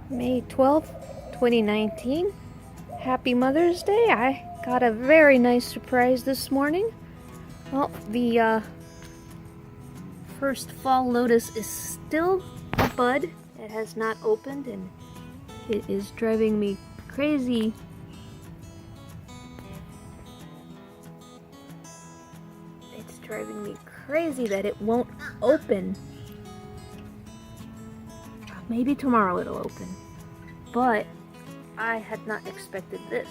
May 12th, 2019. Happy Mother's Day. I got a very nice surprise this morning. Well, the first fall lotus is still a bud. It has not opened and it is driving me crazy. It's driving me crazy that it won't open. Maybe tomorrow it'll open, but I had not expected this.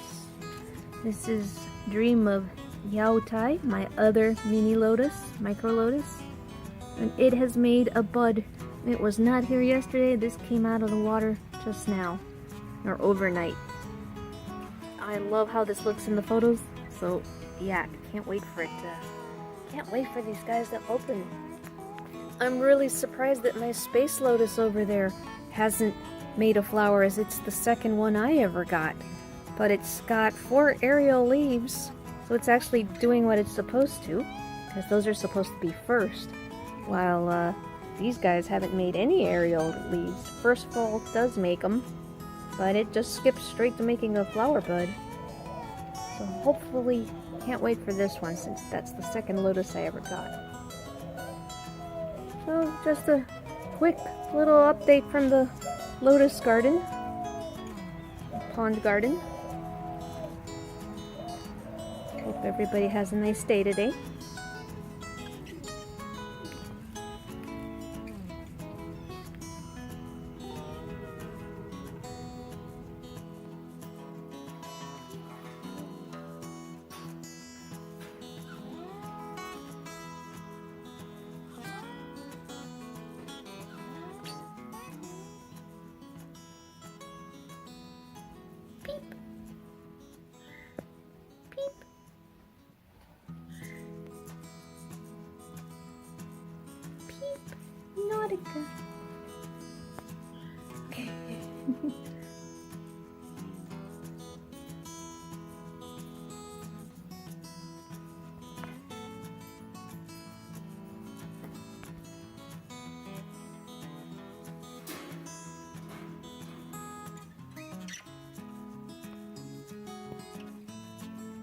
This is Dream of Yaotai, my other mini lotus, micro lotus, and it has made a bud. It was not here yesterday. This came out of the water just now, or overnight. I love how this looks in the photos, so yeah, can't wait for these guys to open. I'm really surprised that my space lotus over there hasn't made a flower, as it's the second one I ever got. But it's got 4 aerial leaves, so it's actually doing what it's supposed to, because those are supposed to be first, while these guys haven't made any aerial leaves. First fall does make them, but it just skips straight to making a flower bud. So hopefully, can't wait for this one, since that's the second lotus I ever got. So just a quick little update from the lotus garden, pond garden. Hope everybody has a nice day today. Nautica. Okay.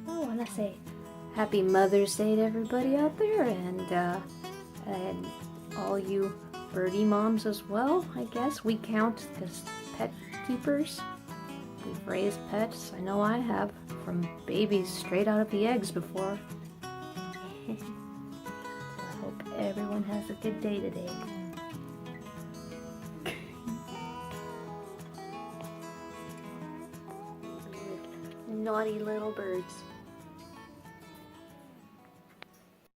I want to say Happy Mother's Day to everybody out there, and all you birdie moms as well, I guess. We count as pet keepers. We've raised pets. I know I have, from babies straight out of the eggs before. So I hope everyone has a good day today. Naughty little birds.